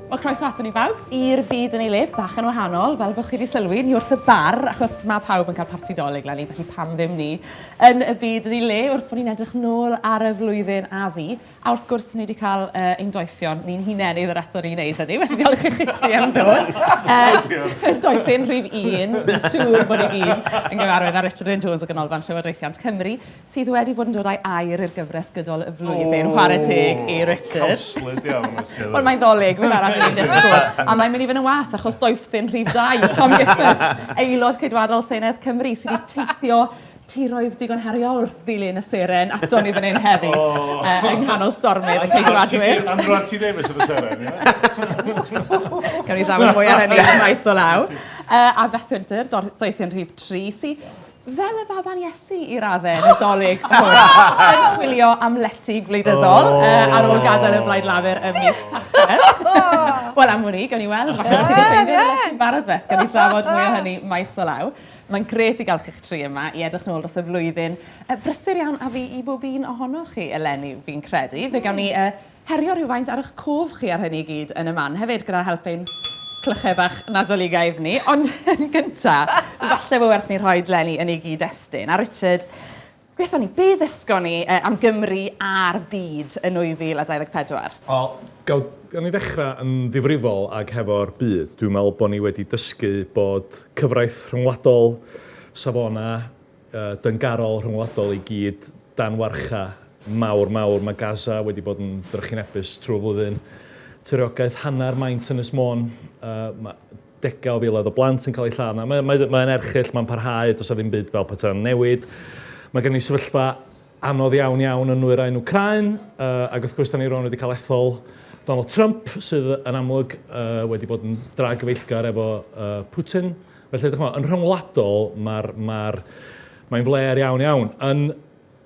Wel, croeso ato ni bawb i'r Byd Yn Ei le, bach yn wahanol, fel bych chi wedi sylwi, ni wrth y bar, achos mae pawb yn cael parti dolyg lenni, felly pam ddim ni, yn y Byd Yn Ei le, wrth bod ni'n edrych nôl ar y flwyddyn a fi, a wrth gwrs ni wedi cael ein doethion, ni'n hunenydd yr ato ni'n neud hynny, felly diolch i chi am ddod. Doethyn rhif 1, fi'n siŵr bod ni gyd yn gyfarwydd â Richard Wyn Jones o Ganolfan Llywodraethiant Cymru, sydd wedi bod yn dod â'i air i'r gyfres gydol y flwyddyn, chwarae teg i Richard. Cawslyd iawn, os gyda. Wel, mae'n ddolyg, mae'n arall yn disgwyl. A mae'n mynd i fynd yn wath, achos doethyn rhif 2, Tom Gifford, aelod Ceidwadol Senedd Cymru, sydd wedi teithio tiroedd digon heriol wrth ddilyn y seren ato ni fan hyn heddi, yng nghanol stormydd y Ceidwadwyr. Andro ti Davies yn y seren, ie? Gawn ni ddawel mwy ar hynny yn maes o law. A Beth Winter, doethyn rhif 3, sydd fel y baban Iesu i raddau Nadolig hwn, yn chwilio am leti gwleidyddol ar ôl gadael y blaid lafur ym mis Tachwedd. Wel, am hwnni, gawn ni weld, falle bod ti wedi ffeindio leti'n barod fe, gawn ni drafod mwy o hynny maes o law. Mae'n gret i gael chi'ch tri yma i edrych nôl dros y flwyddyn. Brysur iawn a fi i bob un ohonoch chi eleni fi'n credu. Fe gawn ni herio rhywfaint ar eich cof chi ar hynny gyd yn y man hefyd gyda helpu'n clychau bach nadoligaidd ni, ond yn gyntaf, falle bod werth ni rhoi Lenni yn ei gyd-destun. A Richard, gwethon ni, be ddysgon ni am Gymru a'r byd yn 2024? Wel, gawn ni ddechrau yn ddifrifol ag hefo'r byd. Dwi'n meddwl bod ni wedi dysgu bod cyfraith rhyngwladol, safona, dyngarol rhyngwladol i gyd dan warcha mawr. Mae Gaza wedi bod yn drychinebus trwy flwyddyn. Tiriogaeth hanner maint Ynys Môn, degau o filoedd o blant yn cael ei lladd. Mae'n erchyll, mae'n parhau, does ddim byd fel petai'n newid. Mae gen i sefyllfa anodd iawn yn nwyrain Wcrain, ac wrth gwrs da ni ro'n wedi cael ethol Donald Trump, sydd yn amlwg wedi bod yn dragfeillgar efo Putin. Felly, yn rhyngwladol, mae'n fler iawn.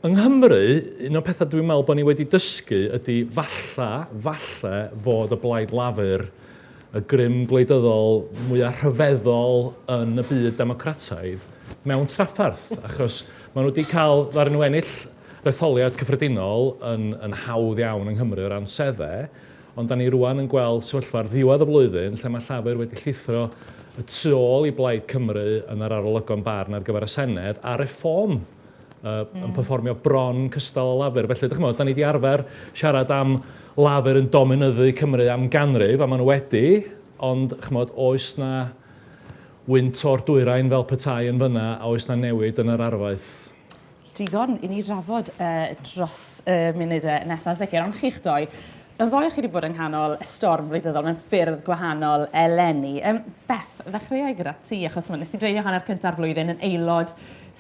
Yng Nghymru, un o'r pethau dwi'n meddwl bod ni wedi dysgu ydy falle fod y blaid lafur y grym gwleidyddol mwyaf rhyfeddol yn y byd democrataidd mewn traffarth, achos maen nhw wedi cael ddar nhw ennill retholiad cyffredinol yn hawdd iawn yng Nghymru o ran seddau, ond da ni rwan yn gweld sefyllfa'r ddiwedd y flwyddyn lle mae llafur wedi llithro y tu ôl i blaid Cymru yn yr arolygon barn ar gyfer y Senedd a reform yn perfformio bron cystal o lafur. Felly, da ni wedi arfer siarad am lafur yn dominyddu Cymru am ganrif, a maen nhw wedi, ond oes na wynt o'r dwyrain fel petai yn fyna, a oes na newid yn yr arfaeth. Digon i ni drafod dros y munudau nesaf sicr, ond chi'ch doi, yn ddoi chi wedi bod yng nghanol y storm wleidyddol mewn ffyrdd gwahanol eleni. Beth, ddechrau gyda ti, achos nes ti dreulio hanner cynta'r flwyddyn yn aelod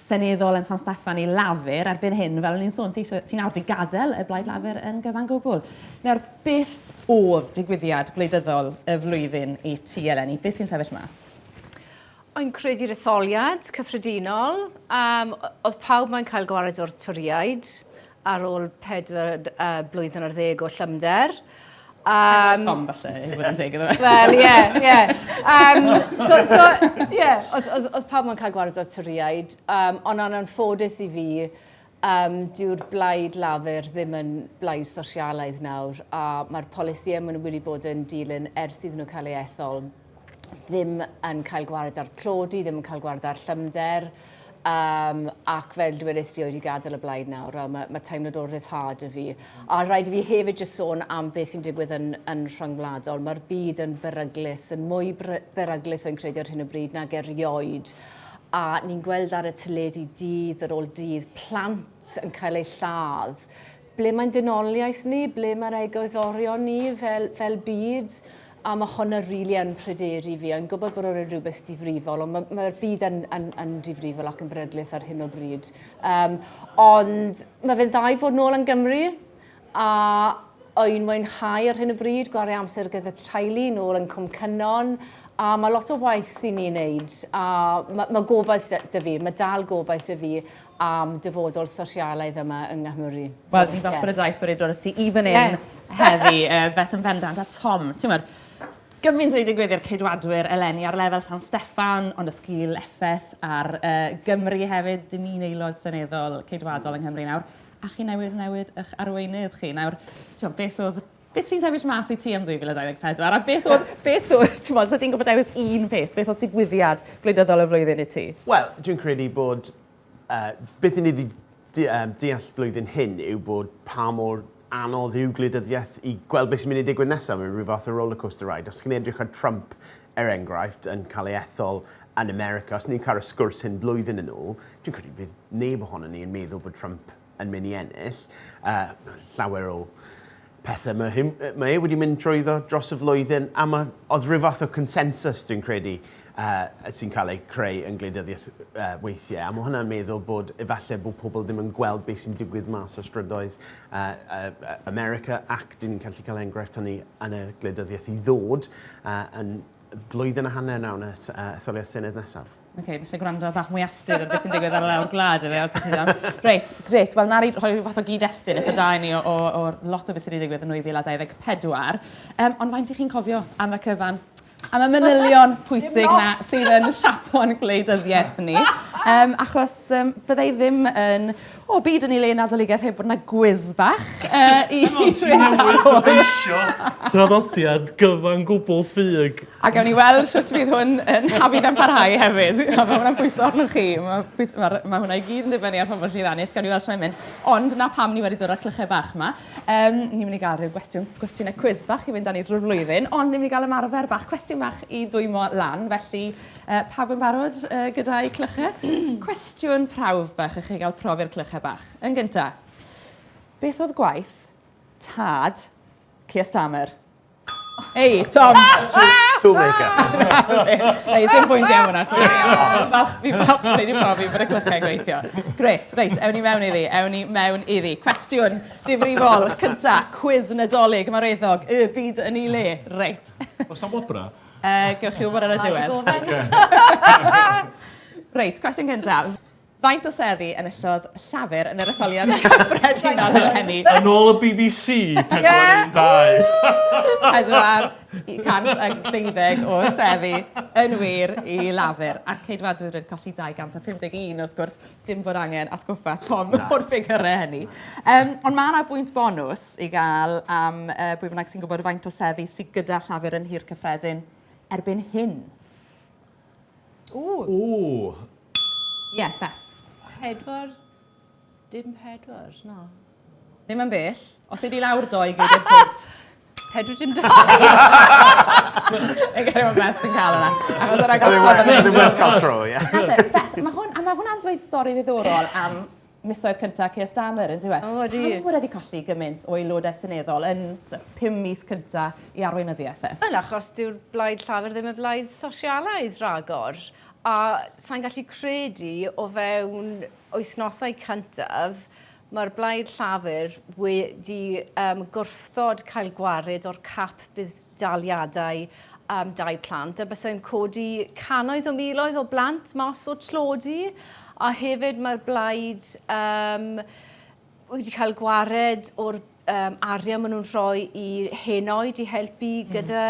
seneddol yn San Steffan i lafur erbyn hyn, fel ni'n sôn, ti'n awd i gadael y blaid lafur yn gyfan gwbl. Nawr, beth oedd digwyddiad gwleidyddol y flwyddyn i ti eleni? Beth sy'n sefyll mas? O'n credu'r etholiad cyffredinol. Oedd pawb mae'n cael gwared o'r twriaid ar ôl 4 blwyddyn ar 10 o llyfnder. Tom, falle, i fod yn teg iddo fe. Wel, ie. Oedd pawb mae'n cael gwared o'r twriaid, ond yn anffodus i fi, dyw'r blaid lafur ddim yn blaid sosialaidd nawr, a mae'r polisïau maen nhw wedi bod yn dilyn ers iddyn nhw cael ei ethol ddim yn cael gwared ar tlodi, ddim yn cael gwared ar llyfnder, ac fel dwedais ti wedi gadael y blaid nawr, mae teimlad o'r ryddhad y fi. A rhaid i fi hefyd jyst sôn am beth sy'n digwydd yn rhyngwladol. Mae'r byd yn beryglus, yn mwy beryglus o'n credu ar hyn o bryd nag erioed. A ni'n gweld ar y teledu dydd ar ôl dydd plant yn cael ei lladd. Ble mae'n dynoliaeth ni, ble mae'r egwyddorion ni fel byd. A mae hwnna rili yn pryderu fi. Yn gwybod bod o'n rhywbeth difrifol, ond mae'r byd yn difrifol ac yn beryglus ar hyn o bryd. Ond mae fe'n dda i fod nôl yn Gymru, a o'n mwynhau ar hyn o bryd, gwario amser gyda teulu, nôl yn Cwm Cynnon, a mae lot o waith i ni'n neud. Mae gobaith dy fi, mae dal gobaith dy fi am dyfodol sosialaidd yma yng Nghymru. Wel, ni'n fath bod y daith bod dod ti i fan hyn heddi, Beth yn bendant, a Tom, ti'n meddwl, gymaint wedi digwyddiad Ceidwadwyr eleni ar lefel San Steffan, ond ysgil effaith ar Gymru hefyd, dim un aelod seneddol Ceidwadol yng Nghymru nawr. A chi newid eich arweinydd chi. Nawr, beth oedd Beth sy'n sefyll mas i ti am 2024? A beth oedd, ti'n modd, so ti'n gwybod dewis un peth, beth oedd digwyddiad gwleidyddol y flwyddyn i ti? Wel, dwi'n credu bod beth ni wedi deall blwyddyn hyn yw bod pa mor anodd yw gwleidyddiaeth i gweld beth sy'n mynd i digwydd nesaf mewn rhyw fath o rollercoaster ride. Os chi'n edrych ar Trump enghraifft yn cael ei ethol yn America, os ni'n cael y sgwrs hyn blwyddyn yn ôl, dwi'n credu bydd neb ohono ni yn meddwl bod Trump yn mynd i ennill. Llawer o pethau mae wedi mynd trwyddo dros y flwyddyn, a oedd rhyw fath o consensus, dwi'n credu, sy'n cael ei creu yn gwleidyddiaeth weithiau. A mae hwnna'n meddwl bod efallai bod pobl ddim yn gweld beth sy'n digwydd mas o strydoedd America, ac dyn ni'n gallu cael enghraifft hynny yn y gwleidyddiaeth i ddod yn flwyddyn a hanner nawr yn etholiad Senedd nesaf. Oce, eisiau gwrando bach mwy astud ar beth sy'n digwydd ar y lawr gwlad yna. Reit, gret. Wel, na i rhoi fath o gyd-destun eitha da i ni o lot o beth sydd wedi digwydd yn 2024. Ond faint i chi'n cofio am y cyfan? Am y manylion pwysig na sydd yn siapon gwleidyddiaeth ni. Achos byddai ddim yn Byd Yn Ei le nadoligedd heb bod yna gwiz bach i traddodiad gyfan gwbl ffug. A gawn ni weld sut fydd hwn yn hafydd yn parhau hefyd. A mae hwnna'n pwyso arnoch chi. Mae hwnna i gyd yn dibynnu ar pobl sydd ddannus. Gawn ni weld sy'n mynd. Ond na pam ni wedi dod o'r clychau bach yma. Ni'n mynd i gael rhyw gwestiynau quiz bach i fynd â ni drwy'r flwyddyn. Ond ni'n mynd i gael ymarfer bach, cwestiwn bach i dwymo lan. Felly, pawb yn barod gyda'i clychau? Cwestiwn prawf bach i chi gael profi'r clychau bach. Yn gyntaf, beth oedd gwaith tad Keir Starmer? Ei, Tom! Toolmaker. Ei, sy'n pwyntio am hwnna. Fi falch bod wedi profi bod y clychau'n gweithio. Gret, reit, ewn ni mewn iddi. Ewn ni mewn iddi. Cwestiwn difrifol, cynta, quiz nadolig, ymareddog, y byd yn ei le. Reit. Os na wobra? Gewch chi wybod ar y diwedd. Reit, cwestiwn cyntaf. Faint o seddi yn illodd llafur yn yr etholiad cyffredinol hynny? Yn ôl y BBC, 412. 412 o seddi yn wir i lafur. Ac ceidwadwr yn colli 251 wrth gwrs, dim bod angen atgoffa Tom o'r ffigurau hynny. Ond mae yna bwynt bonus i gael am pwy bynnag sy'n gwybod faint o seddi sydd gyda llafur yn hir cyffredin erbyn hyn. Ww. Ie, Beth. Dim pedwar, no. Ddim yn bell. Os ydi lawr doi gyda'r pwynt. Pedwar dim dau. Ei gael Beth sy'n cael yna. Achos o'r Ddim werth cael tro, ie. Beth, mae hwnna'n dweud stori ddiddorol am misoedd cyntaf Keir Starmer, yn diwe? O, ydi. Pam wedi colli gymaint o aelodau seneddol yn 5 mis cyntaf i arweinyddiaeth? Wel, achos dyw'r blaid llafur ddim y blaid sosialaidd ragor. A sa'n gallu credu o fewn wythnosau cyntaf, mae'r blaid llafur wedi gwrthod cael gwared o'r cap budaliadau dau plant, a bysau'n codi cannoedd o miloedd o blant mas o tlodi, a hefyd mae'r blaid wedi cael gwared o'r arian maen nhw'n rhoi i henoed i helpu gyda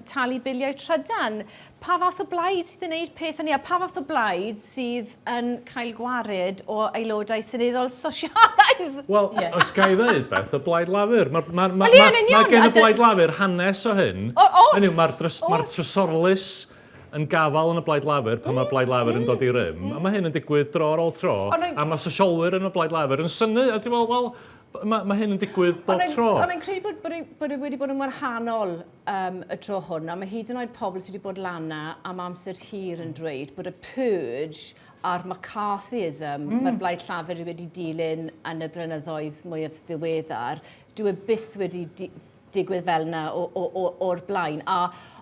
talu biliau trydan. Pa fath o blaid sydd yn gwneud peth hynny? A pa fath o blaid sydd yn cael gwared o aelodau seneddol sosialaidd? Wel, os ga i ddweud beth, y blaid lafur. Mae gen y blaid lafur hanes o hyn. Mae'r trysorlus yn gafal yn y blaid lafur pan mae'r blaid lafur yn dod i rym. A mae hyn yn digwydd dro ar ôl tro. A mae sosiolwyr yn y blaid lafur yn syni. A ti'n meddwl, wel, mae hyn yn digwydd bob tro. Ond yn credu bod wedi bod yn warhanol y tro hwn, a mae hyd yn oed pobl sydd wedi bod lana am amser hir yn dweud bod y purge a'r McCarthyism, mae'r blaid llafur wedi dilyn yn y blynyddoedd mwyaf ddiweddar, dwi byth wedi digwydd fel yna o'r blaen.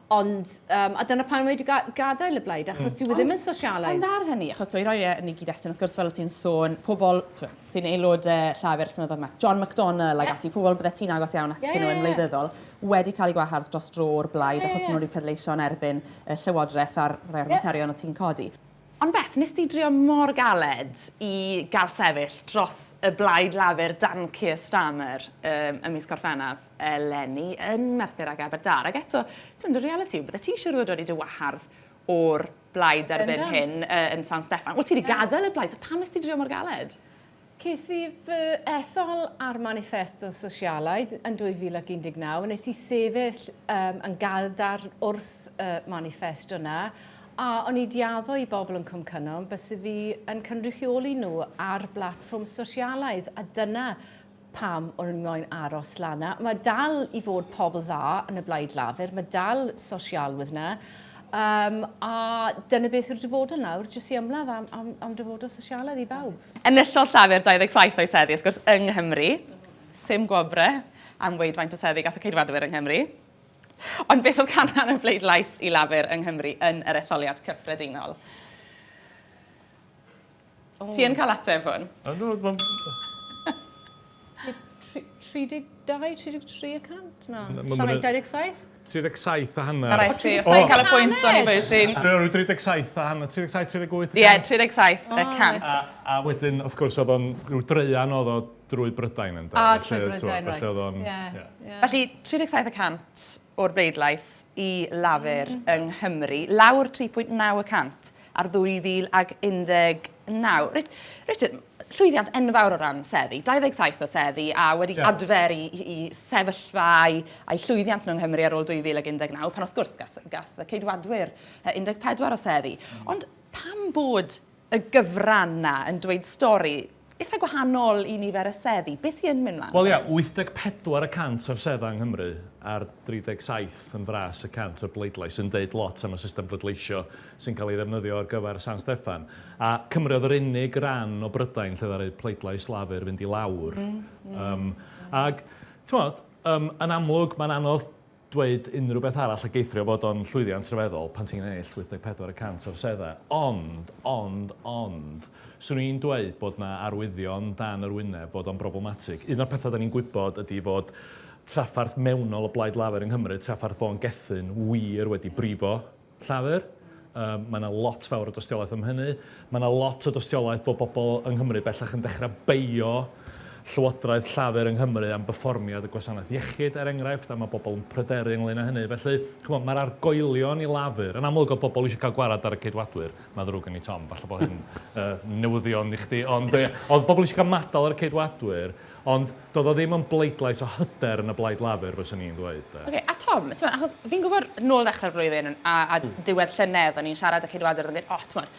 Ond, a dyna pan wedi gadael y blaid, achos dwi ddim yn sosialaidd. Ond ar hynny, achos dwi'n rhoi yn ei gyd-destun, wrth gwrs fel ti'n sôn, pobl sy'n aelodau llafur, John McDonnell ag ati, pobl bydde ti'n agos iawn atyn nhw yn wleidyddol, wedi cael ei gwahardd dros dro o'r blaid, achos maen nhw wedi pleidleisio yn erbyn y llywodraeth a'r rhai'r materion o ti'n codi. Ond Beth, nes ti drio mor galed i gael sefyll dros y blaid lafur dan Keir Starmer ym mis Gorffennaf eleni yn Merthyr ag Aberdâr. Ac eto, ti'n mynd y reality, bydde ti siŵr fod wedi dy wahardd o'r blaid erbyn hyn yn San Steffan. Wyt ti wedi gadael y blaid, so pam nes ti drio mor galed? Ces i fy ethol ar Manifesto Sosialaidd yn 2019, nes i sefyll yn gadar wrth y manifesto yna, a o'n i diaddo i bobl yn Cwm Cynnon bys i fi yn cynrychioli nhw ar blatfform sosialaidd, a dyna pam o'n i'n aros lana. Mae dal i fod pobl dda yn y Blaid Lafur, mae dal sosialwydd yna, a dyna beth yw'r dyfodol nawr, jyst i ymladd am dyfodol sosialaidd i bawb. Enillodd llafur 27 o'i seddi, wrth gwrs, yng Nghymru. Sim gwobre am weid faint o seddi gath y ceidwadwyr yng Nghymru. Ond beth oedd canran y bleidlais i lafur yng Nghymru yn yr etholiad cyffredinol? Ti yn cael ateb hwn? 32-33%? No. Llai 27? 37 a hanner. A rhaid ti, os da i'n cael y pwynt o'n i fwy ti'n... 37 a hanner, 37 Ie, 37 y cant. A wedyn, wrth gwrs, oedd o'n rhyw dreian oedd o drwy Brydain yn A, trwy Brydain, right. Felly, 37 y cant o'r bleidlais i lafur yng Nghymru, lawr 3.9 y cant ar 2019. Richard, llwyddiant enfawr o ran seddi, 27 o seddi, a wedi adfer i sefyllfa a'i llwyddiant nhw yng Nghymru ar ôl 2019, pan wrth gwrs gath y ceidwadwyr 14 o seddi. Ond pam bod y gyfran na yn dweud stori eitha gwahanol i nifer y seddi? Beth sy'n mynd lan? Wel ia, 84% o'r sedda yng Nghymru a'r 37 yn fras y cant o'r bleidlais yn deud lot am y system bleidleisio sy'n cael ei ddefnyddio ar gyfer San Steffan. A Cymru oedd yr unig ran o Brydain lle ddaru pleidlais lafur fynd i lawr. Ag, ti'n modd, yn amlwg, mae'n anodd dweud unrhyw beth arall a geithrio fod o'n llwyddiant rhyfeddol pan ti'n ennill 84% o'r sedda. Ond, swn i'n dweud bod na arwyddion dan yr wyneb fod o'n problematig. Un o'r pethau da ni'n gwybod ydy fod traffarth mewnol o Blaid Lafur yng Nghymru, traffarth Fo'n Gethin, wir wedi brifo llafur. Mae yna lot fawr o dostiolaeth am hynny. Mae yna lot o dostiolaeth bod bobl yng Nghymru bellach yn dechrau beio llywodraeth llafur yng Nghymru am berfformiad y gwasanaeth iechyd, enghraifft, a mae bobl yn pryderu ynglyn â hynny. Felly, mae'r argoelion i lafur, yn amlwg o bobl eisiau cael gwarad ar y ceidwadwyr, mae ddrwg yn ei Tom, falle bod hyn newyddion i chdi, ond oedd bobl eisiau cael madal ar y ceidwadwyr, ond doedd o ddim yn bleidlais o hyder yn y Blaid Lafur, fyswn i'n dweud. A Tom, achos fi'n gwybod nôl ddechrau'r flwyddyn a diwedd llynedd, o'n i'n siarad â ceidwadwyr yn dweud,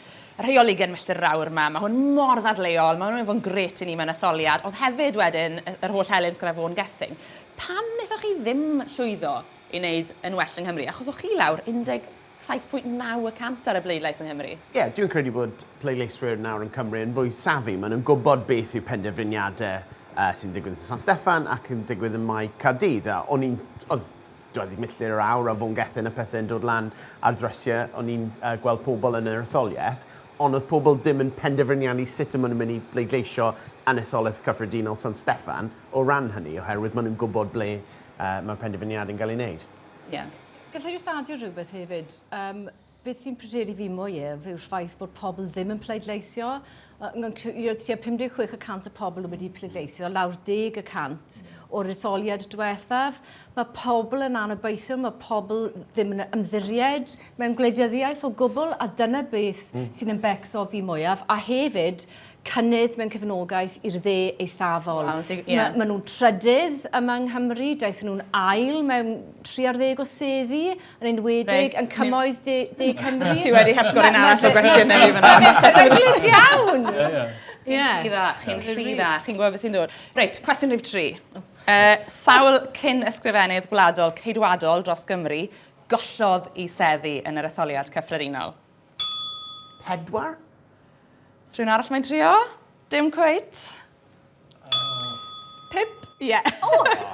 rheoli gen milltir rawr yma, mae hwn mor ddadleol, mae hwn yn fod yn gret i ni mewn etholiad. Oedd hefyd wedyn yr holl helynt gyda Fo'n Gethin. Pam wnaethoch chi ddim llwyddo i wneud yn well yng Nghymru? Achos o'ch chi lawr 17.9% ar y bleidlais yng Nghymru. Ie, dwi'n credu bod pleidleiswyr nawr yn Cymru yn fwy safi. Maen nhw'n gwybod beth yw penderfyniadau sy'n digwydd yn San Steffan ac yn digwydd yn Mae Caerdydd. Oedd 20 milltir yr awr a Fo'n Gethin y pethau yn dod lan ar drysiau. O'n i'n gweld pobl yn yr etholiaeth. Ond oedd pobl dim yn penderfyniadu sut yma'n mynd i bleidleisio yn etholaeth cyffredinol San Steffan o ran hynny, oherwydd maen nhw'n gwybod ble mae'r penderfyniad yn cael ei wneud. Ie. Gallai jyst adio rhywbeth hefyd. Beth sy'n pryderu fi mwyaf yw'r ffaith bod pobl ddim yn pleidleisio. Tua 56% y pobl wedi pleidleisio, lawr 10% o'r etholiad diwethaf. Mae pobl yn anobeithio, mae pobl ddim yn ymddiried mewn gwleidyddiaeth o gwbl, a dyna beth sydd yn becso fi mwyaf. A hefyd, cynnydd mewn cyfnogaeth i'r dde eithafol. Maen nhw'n trydydd yma yng Nghymru, daeth nhw'n ail mewn 30 o seddi, yn enwedig yn cymoedd de Cymru. Ti wedi heb gorau'n arall o gwestiynau fi fyna. Mae'n glis iawn! Chi'n rhy dda, chi'n gwybod beth sy'n dod. Reit, cwestiwn rhif 3. Sawl cyn ysgrifennydd gwladol ceidwadol dros Gymru gollodd i seddi yn yr etholiad cyffredinol? 4? Rhywun arall mae'n trio? Dim cweit? 5? Ie.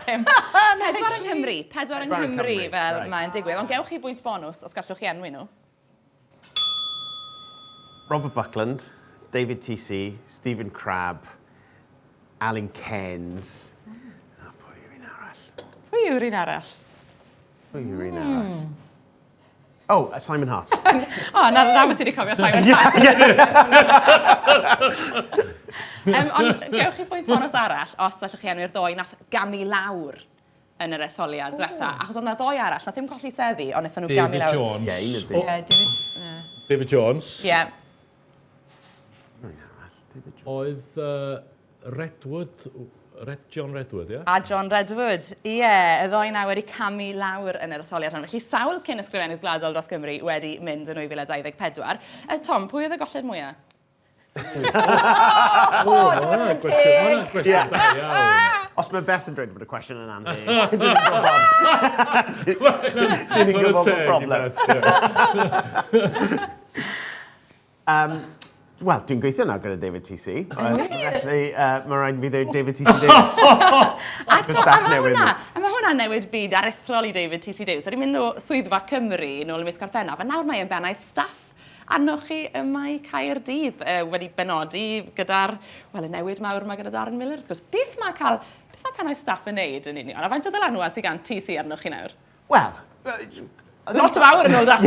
5. 4 yng Nghymru. 4 yng Nghymru fel mae'n digwydd. Ond gewch chi bwynt bonus os gallwch chi enwi nhw. Robert Buckland, David T.C, Stephen Crabb, Alan Keynes. Pwy yw'r un arall? Pwy yw'r un arall? Simon Hart. Na wyt ti wedi cofio Simon Hart. Ond gewch chi bwynt bonus arall os allwch chi enwi'r ddoi nath gamu lawr yn yr etholiad diwetha. Achos oedd na ddoi arall, nath ddim colli seddi, ond nath nhw gamu lawr. David Jones. Ie. Oedd John Redwood, ie? A John Redwood, ie, y ddoi na wedi camu lawr yn yr etholiad hon. Felly sawl cyn ysgrifennydd gwladol dros Gymru wedi mynd yn 2024. Tom, pwy oedd y golled mwyaf? Hwna'n gwestiwn da iawn. Os mae Beth yn dweud bod y cwestiwn yn Andy, dyn ni'n gwybod bod problem. Wel, dwi'n gweithio nawr gyda David TC. Felly, mae rhaid fi ddweud David TC Davies. A mae hwnna'n newid byd aruthrol i David TC Davies. Dwi'n mynd o swyddfa Cymru nôl ym mis Gorffennaf, a nawr mae e'n bennaeth staff annoch chi yma i Caerdydd wedi benodi gyda'r, y newid mawr yma gyda Darren Miller. Beth mae pennaeth staff yn neud yn union? A faint o ddylanwad sydd gan TC arnoch chi nawr? Wel, lot o fawr yn ôl data.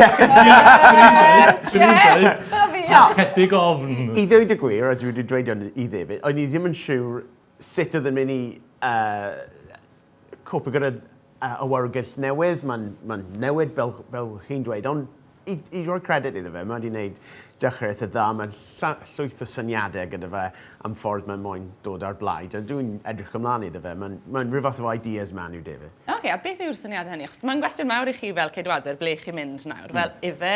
Swn i'n dweud, chydig ofn. I ddweud y gwir, a dwi wedi dweud hwn i David, o'n i ddim yn siŵr sut oedd yn mynd i copa gyda awyrgell newydd. Mae'n newid fel chi'n dweud, ond i roi credit iddo fe, mae wedi gwneud dechrau eitha dda. Mae'n llwyth o syniadau gyda fe am ffordd mae'n moyn dod ar blaid. A dwi'n edrych ymlaen iddo fe. Mae'n rhyw fath o ideas man yw, David. Oce, a beth yw'r syniadau hynny? Mae'n gwestiwn mawr i chi fel ceidwadwyr, ble chi'n mynd nawr? Fel ife,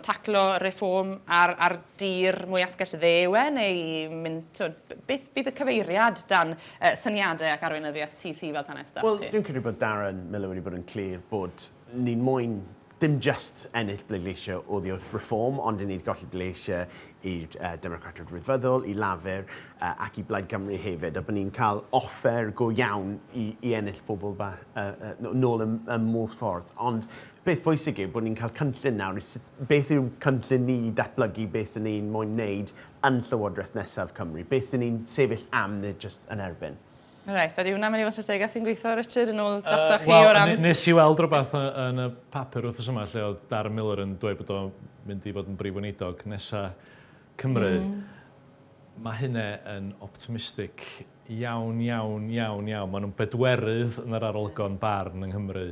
taclo reform ar dir mwy asgell ddewe, neu mynd, beth bydd y cyfeiriad dan syniadau ac arweinyddiaeth TC fel pennaeth staff chi? Wel, dwi'n credu bod Darren Miller wedi bod yn clir bod ni'n moyn dim just ennill bleidleisio oddi wrth reform, ond ni'n golli bleidleisio i'r Democratwyr Rhyfyddol, i lafur ac i Blaid Cymru hefyd. A bod ni'n cael offer go iawn i ennill pobl nôl y modd ffordd. Ond beth bwysig yw bod ni'n cael cynllun nawr. Beth yw'r cynllun ni i datblygu beth ni'n moyn wneud yn Llywodraeth Nesaf Cymru? Beth ni'n sefyll am neu just yn erbyn? Reit, a di hwnna'n mynd i fod strategaeth sy'n gweithio, Richard, yn ôl data chi o'r am... Nes i weld rhywbeth yn y papur wrth yma lle oedd Darren Miller yn dweud bod o'n mynd i fod yn brif weinidog nesa Cymru. Mae hynny yn optimistig iawn. Maen nhw'n bedwerydd yn yr arolygon barn yng Nghymru.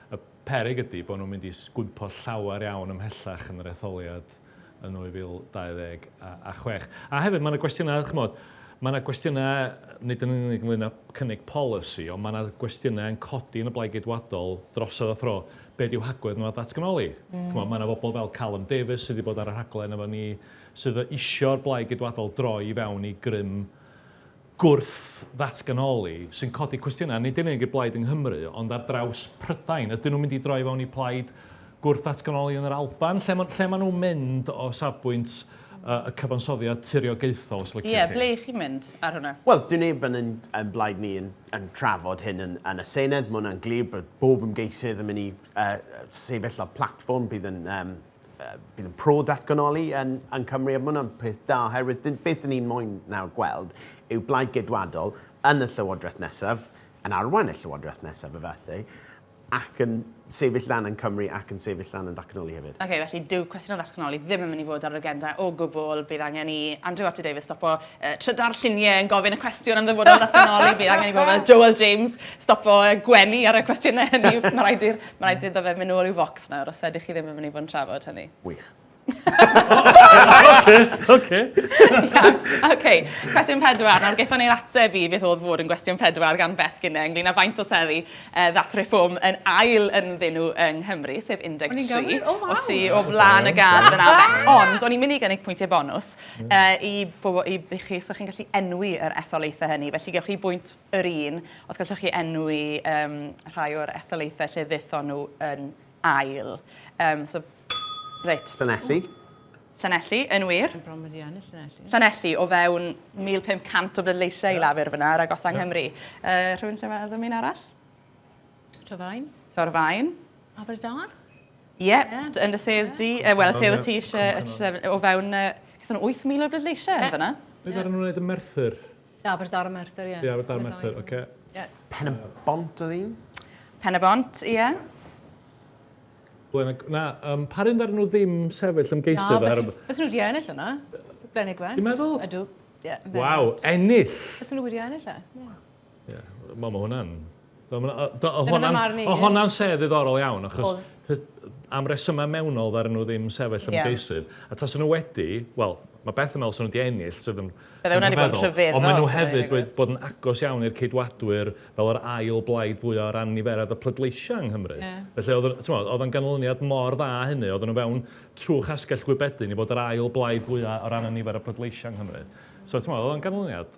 Y peryg ydy bod nhw'n mynd i gwympo llawer iawn ymhellach yn yr etholiad yn 2026. A hefyd, mae yna gwestiynau, chymod, mae yna gwestiynau, nid yn unig ynglyn â cynnig polisi, ond mae yna gwestiynau yn codi yn y Blaid Geidwadol drosodd athro beth yw hagwedd nhw a ddatganoli. Mae yna bobl fel Callum Davies sydd wedi bod ar y rhaglen efo ni, sydd isio'r Blaid Geidwadol droi i fewn i grym gwrth ddatganoli, sy'n codi cwestiynau, nid yn unig i'r Blaid yng Nghymru, ond ar draws Prydain. Ydyn nhw'n mynd i droi fewn i plaid gwrth ddatganoli yn yr Alban? Lle maen nhw'n mynd o safbwynt y cyfansoddiad tiriogaethol, os lyciwch chi? Ble chi'n mynd ar hwnna? Wel, dwi'n neb yn blaid ni yn trafod hyn yn y Senedd. Mae hwnna'n glir bod bob ymgeisydd yn mynd i sefyll ar platform bydd yn pro-datganoli yn Cymru. Mae hwnna'n peth da, oherwydd beth ni'n moyn nawr gweld yw Blaid Geidwadol yn y Llywodraeth Nesaf, yn arwain y Llywodraeth Nesaf efallai, ac yn sefyll lan yn Cymru ac yn sefyll lan yn datganoli hefyd. Felly dyw cwestiwn o datganoli ddim yn mynd i fod ar yr agenda o gwbl. Bydd angen i Andrew Arty Davies stopo trydar lluniau yn gofyn y cwestiwn am ddyfodol datganoli. Bydd angen i bobl Joel James stopo gwenu ar y cwestiynau hynny. Mae rhaid iddo fe mynd nôl i'w focs nawr, os ydych chi ddim yn mynd i fod yn trafod hynny. Wych. Oce. Cwestiwn 4. Nawr, gaethon ni'r ateb i beth oedd fod yn gwestiwn 4 gan Beth Gynnau ynglyn â faint o seddi ddath reform yn ail yn ddynw yng Nghymru, sef 13. O ti o flaen y gad fyna. Ond, o'n i'n mynd i gynnig pwyntiau bonus i chi, so chi'n gallu enwi yr etholaethau hynny. Felly gewch chi bwynt yr un, os gallwch chi enwi rhai o'r etholaethau lle ddaethon nhw yn ail. Reit. Llanelli, yn wir. Yn bron wedi ennill Llanelli. Llanelli, o fewn 1,500 o bleidleisiau i lafur fyna ar agosau Nghymru. Rhywun lle mae ddim un arall? Torfaen. Aberdâr? Ie, yn y sedd di, y sedd o ti o fewn 8,000 o bleidleisiau yn fyna. Beth ar nhw'n gwneud y Merthyr? Aberdâr y Merthyr, ie. Ie, Aberdâr y Merthyr, oce. Pen y bont o ddyn? Pen y bont, ie. Pa ryn dar nhw ddim sefyll ymgeisydd? Bys nhw wedi ennill yna? Blenig Gwent. Ti'n meddwl? Ydw. Waw, ennill? Bys nhw wedi ennill e? Ie, mae hwnna'n... O hwnna'n sedd ddiddorol iawn, achos am resymau mewnol ddar nhw ddim sefyll ymgeisydd. A tas nhw wedi, wel, mae beth yn meddwl sy'n nhw wedi ennill, sydd yn... Bydde hwnna 'di bod yn rhyfeddol, Ond maen nhw so hefyd digwydd. wedi bod yn agos iawn i'r ceidwadwyr fel yr ail blaid fwyaf o ran niferoedd y pleidleisio yng Nghymru. Felly oedd yn ganlyniad mor dda hynny, oedd yn fewn trwy chasgell gwybedyn i bod yr ail blaid fwyaf o ran y nifer y pleidleisio yng Nghymru. So oedd yn ganlyniad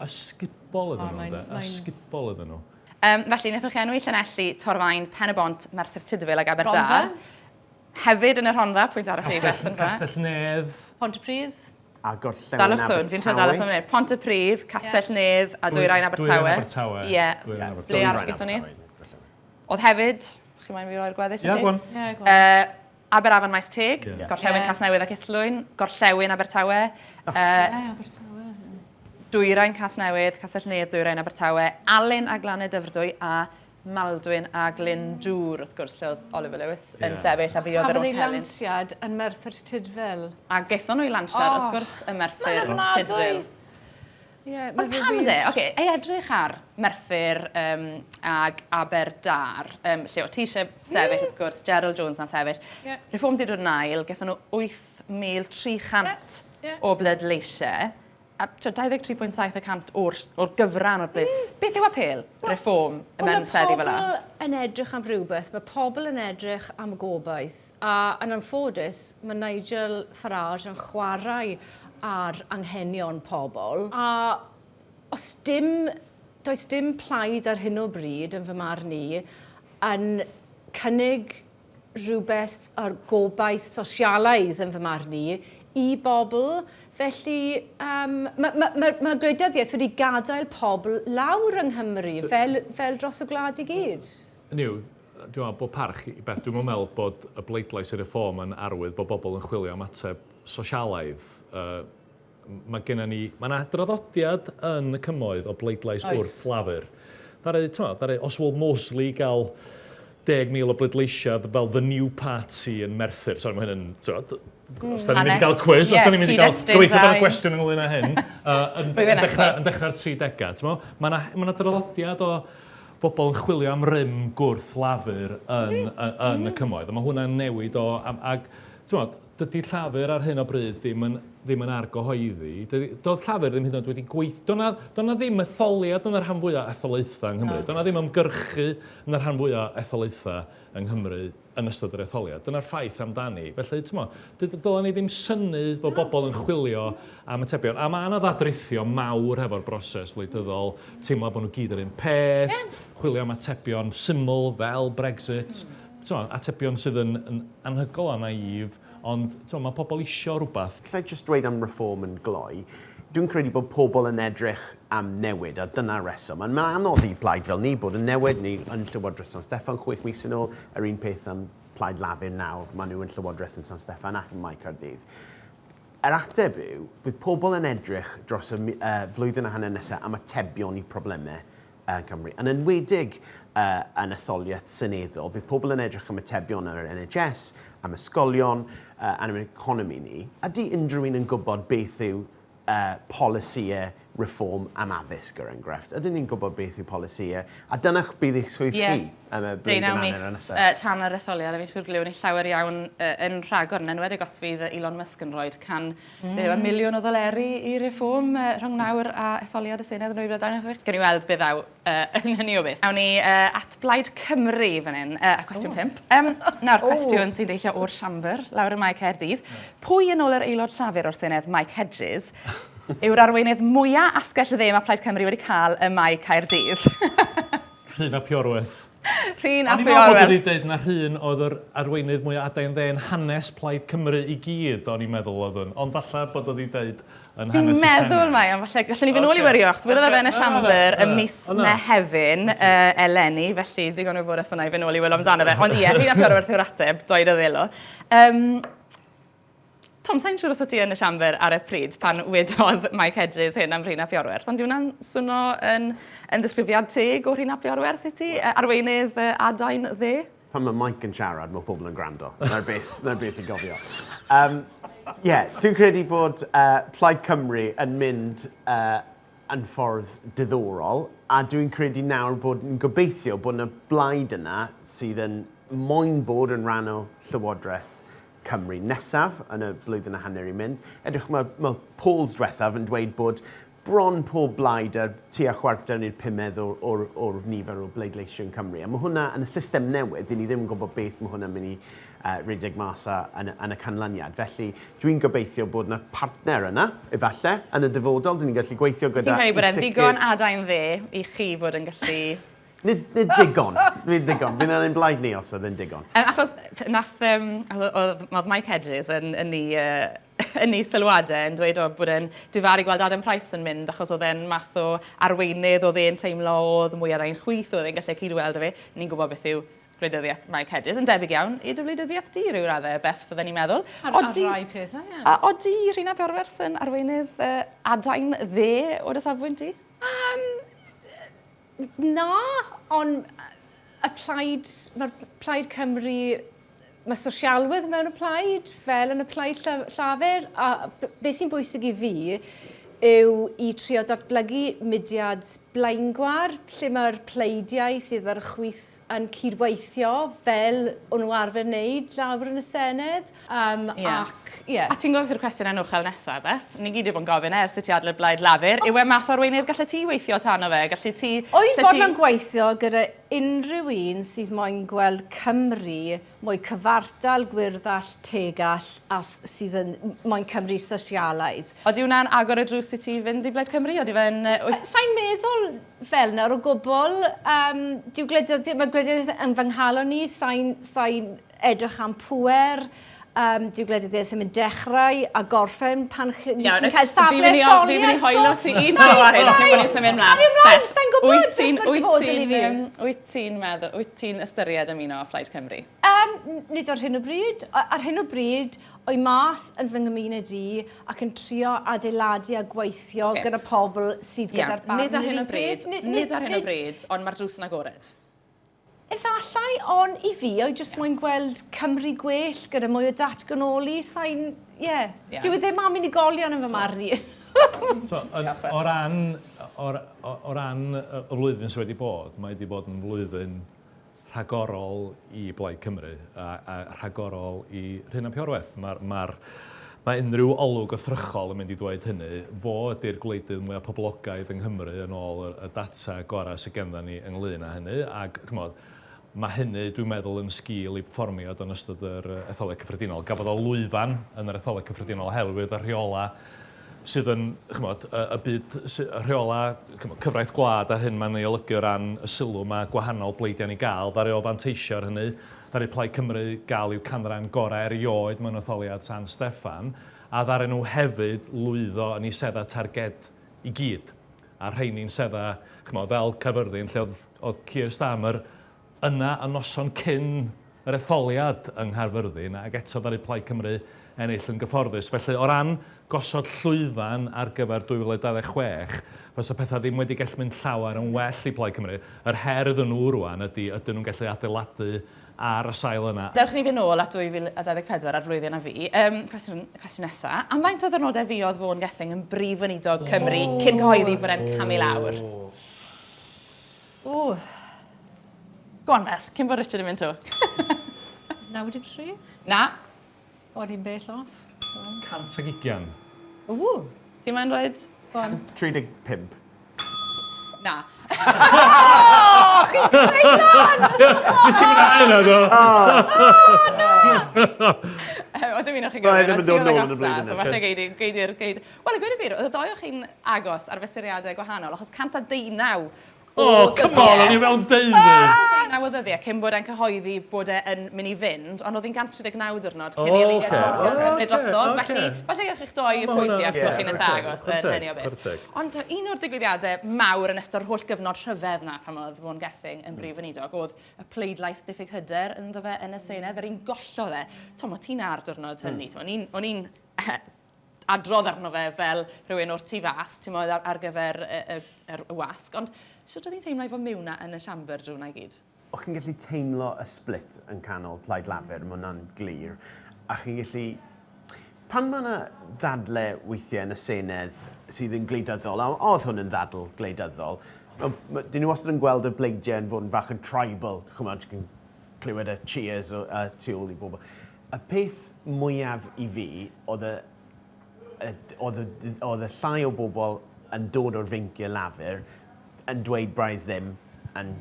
ysgubol iddyn nhw, de? Ysgubol iddyn nhw. Felly, wnaethon chi enwi Llanelli, Torfaen, Pen y Bont, Merthyr Tydfil ac Aberdâr. Hefyd yn y Rhondda, pwynt arall i beth yn fa. Castellnedd. Pontypridd. A gorllewin Dalwch swn, fi'n trio dalwch swn. Pontypridd, Castellnedd a Dwyrain Abertawe. Ie, ble arall gyda ni. Oedd hefyd, chi'n moyn fi roi'r gweddill i chi? Ie, gwan. Aberafan Maes Teg, Gorllewin Casnewydd ac Islwyn, Gorllewin Abertawe. Dwyrain Casnewydd, Castellnedd, Dwyrain Abertawe, Alun a Glaned Dyfrdwy a Maldwyn a Glyndŵr, wrth gwrs, lle oedd Oliver Lewis yn sefyll a fi oedd yr Cafodd ei Orllewin. lansiad yn Merthyr Tydfil. A gaethon nhw i lansiad, wrth gwrs, y Merthyr Tydfil. Ond pam de? Ei edrych ar Merthyr ag Aberdâr, lle o ti eisiau sefyll, wrth gwrs, Gerald Jones na'n sefyll. Reform di dod yn ail, gaethon nhw 8,300 o bleidleisiau. A 23.7% o'r gyfran o'r bleid. Beth yw apel? Reform y menseddi fel yna? Mae pobl yn edrych am rhywbeth, mae pobl yn edrych am gobaith. A yn anffodus, mae Nigel Farage yn chwarae ar anghenion pobl. A does dim plaid ar hyn o bryd, yn fy marn i, yn cynnig rhywbeth ar gobaith sosialaidd, yn fy marn i bobl. Felly, mae gwleidyddiaeth wedi gadael pobl lawr yng Nghymru fel dros y gwlad i gyd. Niw, dwi'n meddwl bod parch i beth. Dwi'n meddwl bod y bleidlais y reform yn arwydd bod bobl yn chwilio am ateb sosialaidd. Mae yna draddodiad yn y cymoedd o bleidlais wrth lafur. Os wil Mosley gael 10,000 o bleidleisiad fel The New Party yn Merthyr. Sorry, mae hyn yn... Os da ni'n mynd i gael cwis, os da ni'n mynd i gael... Gobeithio bod yna gwestiwn ynglyn â hyn. Yn dechrau'r 30au. Mae yna draddodiad o bobl yn chwilio am rym gwrth lafur yn y cymoedd. Mae hwnna'n newid o... Dydy llafur ar hyn o bryd ddim yn argyhoeddi. Doedd llafur ddim hyd yn oed wedi gweithio. Doedd ddim etholiad yn yr rhan fwyaf etholaethau yng Nghymru. Doedd ddim ymgyrchu yn yr rhan fwyaf etholaethau yng Nghymru yn ystod yr etholiad. Dyna'r ffaith amdani. Felly, dylen ni ddim synnu bod bobl yn chwilio am atebion. A mae yna ddadrithio mawr hefo'r broses wleidyddol, teimlo bod nhw gyd yr un peth, chwilio am atebion syml fel Brexit, atebion sydd yn anhygoel a naif, ond mae pobl isio rhywbeth. Gallai jyst dweud am reform yn gloi. Dwi'n credu bod pobl yn edrych am newid, a dyna'r reswm. Mae'n anodd i plaid fel ni bod yn newid, ni yn Llywodraeth San Steffan 6 mis yn ôl, yr un peth am plaid lafur nawr, maen nhw yn Llywodraeth yn San Steffan ac yn Mae Caerdydd. Yr ateb yw, bydd pobl yn edrych dros y flwyddyn a hanner nesaf am atebion i problemau Cymru. Yn enwedig yn etholiaeth syneddol, bydd pobl yn edrych am atebion ar yr NHS, am ysgolion, am yr economi ni. Ydy unrhyw un yn gwybod beth yw polisïau reform am addysg yr enghraifft? Ydyn ni'n gwybod beth yw polisïau? A dyna'ch bydd eich swydd chi am y blwyddyn hanner yn ysaf? Tan yr etholiad, a fi'n siŵr glywn i llawer iawn yn rhagor, yn enwedig os fydd Elon Musk yn rhoi $1,000,000 o ddoleri i reform rhwng nawr a etholiad y Senedd yn 2026. Gen i weld beth aw yn hynny o beth. Awn ni at Blaid Cymru fan hyn, a cwestiwn 5. Nawr, cwestiwn sy'n deillio o'r siambr, lawr y Mae Caerdydd. Pwy yn ôl yr aelod llafur o'r Senedd, Mike Hedges, yw'r arweinydd mwyaf asgell ddim a Plaid Cymru wedi cael y Mae Caerdydd? Rhyn a Piorwerth. Rhyn a Piorwerth. O'n i'n meddwl bod wedi dweud na Rhyn oedd yr arweinydd mwyaf adain dde'n hanes Plaid Cymru i gyd, o'n i'n meddwl oedd hwn. Ond falle bod wedi dweud yn hanes y Senedd. Fi'n meddwl mai, ond falle gallwn ni fynd ôl i wirio, achos wedodd fe yn y siambr y mis Mehefin eleni, felly digon o wybodaeth fyna i fynd ôl i wylo amdano fe. Ond ie, Rhyn a Piorwerth yw'r ateb, doedd o ddelo. Tom, sa'n siŵr os o ti yn y siambr ar y pryd pan wedodd Mike Hedges hyn am Rhyn a Piorwerth, ond diwna'n swnio yn ddisgrifiad teg o Rhyn a Piorwerth i ti? Arweinydd adain dde? Pan mae Mike yn siarad, mae pobl yn gwrando. Na'r beth i gofio. Dwi'n credu bod Plaid Cymru yn mynd yn ffordd diddorol, a dwi'n credu nawr bod yn gobeithio bod yna blaid yna sydd yn moyn bod yn rhan o Llywodraeth Cymru nesaf yn y blwyddyn a hanner i mynd. Edrych mae Pauls diwethaf yn dweud bod bron pob blaid a tua chwarter neu'r 5 o'r nifer o bleidleisio yn Cymru. A mae hwnna yn y system newid, dyn ni ddim yn gwybod beth mae hwnna'n mynd i rhedeg mas yn y canlyniad. Felly, dwi'n gobeithio bod yna partner yna, efallai, yn y dyfodol. Dyn ni'n gallu gweithio gyda... Ti'n credu bod e'n ddigon adain dde i chi fod yn gallu... Nid digon. Nid digon. Bydd yna'n blaid ni os oedd yn digon. Achos oedd Mike Hedges yn ei sylwadau yn dweud bod e'n difaru gweld Adam Price yn mynd achos oedd e'n math o arweinydd oedd e'n teimlo oedd mwy ar ein chwith oedd e'n gallu cyd-weld fe. Ni'n gwybod beth yw wleidyddiaeth Mike Hedges yn debyg iawn i dy wleidyddiaeth di ryw raddau, Beth, fydden ni'n meddwl. Ar rai pethau, ie. A odi Rhina Fiorwerth yn arweinydd adain dde o dy safbwynt ti? Na, ond mae'r plaid Cymru, mae sosialwydd mewn y plaid, fel yn y plaid llafur, a beth sy'n bwysig i fi yw i trio datblygu mudiad blaengwar, lle mae'r pleidiau sydd ar y chwis yn cydweithio fel o'n nhw arfer wneud lawr yn y Senedd. A ti'n gofyn i'r cwestiwn enwch ar nesaf, Beth? Ni gyd i bod yn gofyn sut ti adler blaid lafur. Yw e math o arweinydd gallu ti weithio tan o fe? Gallu ti... Wy'n fod yn gweithio gyda unrhyw un sydd moyn gweld Cymru mwy cyfartal, gwirddall, tegall, a sydd yn moyn Cymru sosialaidd. Odi hwnna'n agor y drws i ti fynd i Blaid Cymru? Odi fe'n... Sa'n meddwl fel nawr o gwbl. Mae gwleidyddiaeth yn fy nghalon ni, sa'n edrych am pwer. Dyw gwleidyddiaeth ddim yn dechrau a gorffen pan chi'n cael safle etholiad. Fi fynd i hoelo ti un tro ar hyn, cyn bod ni'n symud mlaen. Sa'n gwybod beth mae'r dyfodol i fi. Wyt ti'n ystyried ymuno o Plaid Cymru? Nid ar hyn o bryd. Ar hyn o bryd, o'i mas yn fy nghymuned i ac yn trio adeiladu a gweithio gyda pobl sydd gyda'r barn. Nid ar hyn o bryd, ond mae'r drws yn agored. Efallai, ond i fi, o'i jyst moyn gweld Cymru gwell gyda mwy o datganoli, sa'n... Dyw e ddim am unigolion yn fy marn i. So, o ran y flwyddyn sydd wedi bod, mae wedi bod yn flwyddyn rhagorol i Blaid Cymru a rhagorol i Rhina Fiorwerth. Mae unrhyw olwg wrthrychol yn mynd i ddweud hynny, fo ydy'r gwleidydd mwyaf poblogaidd yng Nghymru yn ôl y data gorau sydd ganddo ni ynglyn â hynny. Ac, mae hynny, dwi'n meddwl, yn sgil i perfformiad yn ystod yr etholeg cyffredinol. Gafodd o lwyfan yn yr etholeg cyffredinol oherwydd y rheola sydd yn, y byd, rheola cyfraith gwlad ar hyn mae'n ei olygu o ran y sylw mae gwahanol bleidiau ni gael. Ddaru o fanteisio ar hynny, ddaru Plaid Cymru gael i'w canran gorau erioed mewn etholiad San Steffan, a ddaru nhw hefyd lwyddo yn ei sedda targed i gyd. A rhain ni'n sedda, fel Caerfyrddin, lle oedd Keir Starmer yna y noson cyn yr etholiad yng Nghaerfyrddin, ac eto ddaru Plaid Cymru ennill yn gyfforddus. Felly, o ran gosod llwyfan ar gyfer 2026, fysa pethau ddim wedi gallu mynd llawer yn well i Plaid Cymru. Yr her iddyn nhw rwan ydyn nhw'n gallu adeiladu ar y sail yna. Dewch ni fynd nôl at 2024 ar flwyddyn a fi. Cwestiwn nesaf. Am faint o ddyrnodau fi oedd Fôn Gething yn brif weinidog Cymru cyn cyhoeddi bod e'n camu lawr? Go on, Beth, cyn bod Richard yn mynd to. 93? Na. Oed i'n bell off. 120. Ti'n mynd dweud? 35. Na. Chi'n gwneud lan! Nes ti'n mynd â yna, do? O, dim un o'ch chi'n gofyn, ddim yn dod nôl yn y blwyddyn so falle geidir. Wel, y gweud y gwir, oedd y ddoi o'ch chi'n agos ar fesuriadau gwahanol, achos 119 O, come on, o'n i fewn deuddeg! 119 o ddyddiau cyn bod e'n cyhoeddi bod e'n mynd i fynd, ond oedd hi'n 139 diwrnod cyn i Eiliad Morgan neu drosod, felly gallwch chi'ch doi y pwyntiau os bod chi'n eitha agos yn hynny o beth. Ond un o'r digwyddiadau mawr yn ystod holl gyfnod rhyfedd na pan oedd Fôn Gething yn brif weinidog oedd y pleidlais diffyg hyder ynddo fe yn y Senedd, yr un gollodd e. Tom, o ti'n ar diwrnod hynny, o'n i'n adrodd arno fe fel rhywun o'r tu fas, ti'n modd ar gyfer y wasg, ond sut oedd hi'n teimlo i fod Mewn yn y siambr drwy'n ei gyd? O'ch chi'n gallu teimlo y split yn canol Plaid Lafur, mae hwnna'n glir, a chi'n gallu... Pan mae yna ddadle weithiau yn y Senedd sydd yn gwleidyddol, a oedd hwn yn ddadl gwleidyddol, dyn nhw wastad yn gweld y bleidiau yn fod yn bach yn tribal, chi'n clywed y cheers tu ôl i bobl. Y peth mwyaf i fi, oedd y llai o bobl yn dod o'r feinciau lafur yn dweud braidd ddim, yn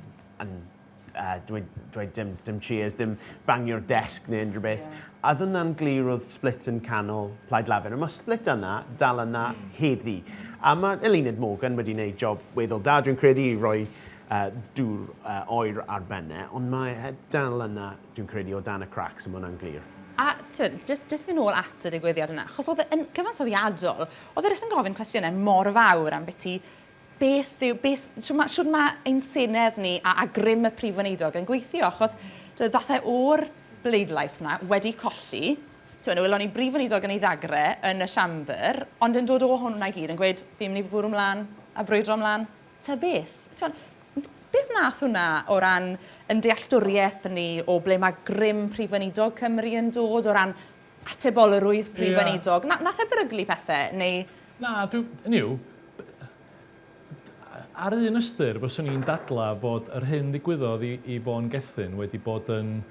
dweud dim cheers, dim bangio'r desg neu unrhyw beth. A hwnna'n glir oedd split yn canol Plaid Lafur. A mae split yna dal yna heddi. A mae Eluned Morgan wedi gwneud job weddol da. Dwi'n credu i roi dŵr oer ar benne, ond mae dal yna, dwi'n credu, o dan y cracs, a mae hwnna'n glir. A jyst mynd nôl at y digwyddiad yna, achos oedd yn gyfansoddiadol, oedd yr ysyn gofyn cwestiynau mor fawr am beth i siwr mae ein senedd ni a grym y prif weinidog yn gweithio, achos fathau o'r bleidlais yna wedi colli, welon ni brif weinidog yn ei ddagre yn y siambr, ond yn dod o hwnna i gyd yn gweud, fi'n mynd i fwrw ymlaen a brwydro ymlaen. Beth? Beth nath hwnna o ran yn dealltwriaeth ni o ble mae grym prif weinidog Cymru yn dod, o ran atebolrwydd prif weinidog? Nath e beryglu pethau, neu... Na, ar un ystyr, fyswn ni'n dadla fod yr hyn ddigwyddodd i Fôn Gethin wedi bod yn